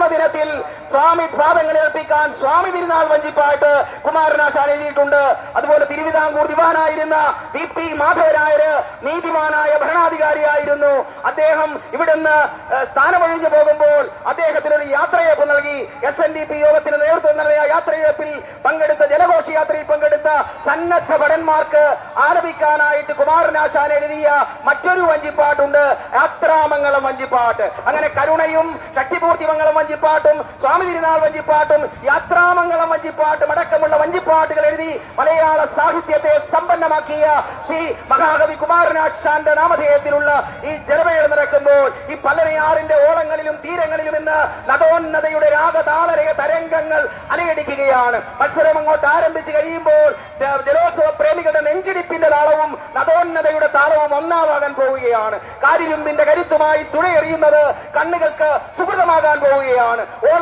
ജന്മദിനത്തിൽ സ്വാമി പാദങ്ങളിൽ അർപ്പിക്കാൻ സ്വാമി തിരുനാൾ വഞ്ചിപ്പാട്ട് കുമാരനാശാൻ എഴുതിയിട്ടുണ്ട്. അതുപോലെ തിരുവിതാംകൂർ ദിവാനായിരുന്ന VP മാധവരായര് നീതിമാനായ ഭരണാധികാരിയായിരുന്നു. അദ്ദേഹം ഇവിടുന്ന് സ്ഥാനമൊഴിഞ്ഞു പോകുമ്പോൾ അദ്ദേഹത്തിനൊരു യാത്രയയപ്പ് നൽകി. SNDP യോഗത്തിന് നേതൃത്വം നൽകിയ യാത്രയയപ്പിൽ പങ്കെടുത്ത ജലഘോഷയാത്രയിൽ പങ്കെടുത്ത സന്നദ്ധ ഭടന്മാർക്ക് ആലപിക്കാനായിട്ട് കുമാരനാശാൻ എഴുതിയ മറ്റൊരു വഞ്ചിപ്പാട്ടുണ്ട്, യാത്രാമംഗളം വഞ്ചിപ്പാട്ട്. അങ്ങനെ കരുണയും ശക്തിപൂർത്തിമംഗളം വഞ്ചിപ്പാട്ടും സ്വാമി തിരുനാൾ വഞ്ചിപ്പാട്ടും യാത്രാമംഗളം വഞ്ചിപ്പാട്ടും അടക്കമുള്ള വഞ്ചിപ്പാട്ടുകൾ എഴുതി മലയാള സാഹിത്യത്തെ സമ്പന്നമാക്കിയ ശ്രീ മഹാകവി കുമാരനാശാന്റെ നാമധേയത്തിലുള്ള ഈ ജലമേള നടക്കുമ്പോൾ ഈ പല്ലനയാറിന്റെ ഓളങ്ങളിലും തീരങ്ങളിലും ഇന്ന് നദോന്നതയുടെ രാഗതാളരയ തരംഗങ്ങൾ അലയടിക്കുകയാണ്. മത്സരം അങ്ങോട്ട് ആരംഭിച്ചു കഴിയുമ്പോൾ ജലോത്സവ പ്രേമികളുടെ നെഞ്ചിടിപ്പിന്റെ താളവും നദോന്നതയുടെ താളവും ഒന്നാവാകാൻ പോവുകയാണ്. കാരിരുമ്പിന്റെ കരുത്തുമായി തുണയെറിയുന്നത് കണ്ണുകൾക്ക് സുഹൃതമാകാൻ പോവുകയാണ്. ഓളം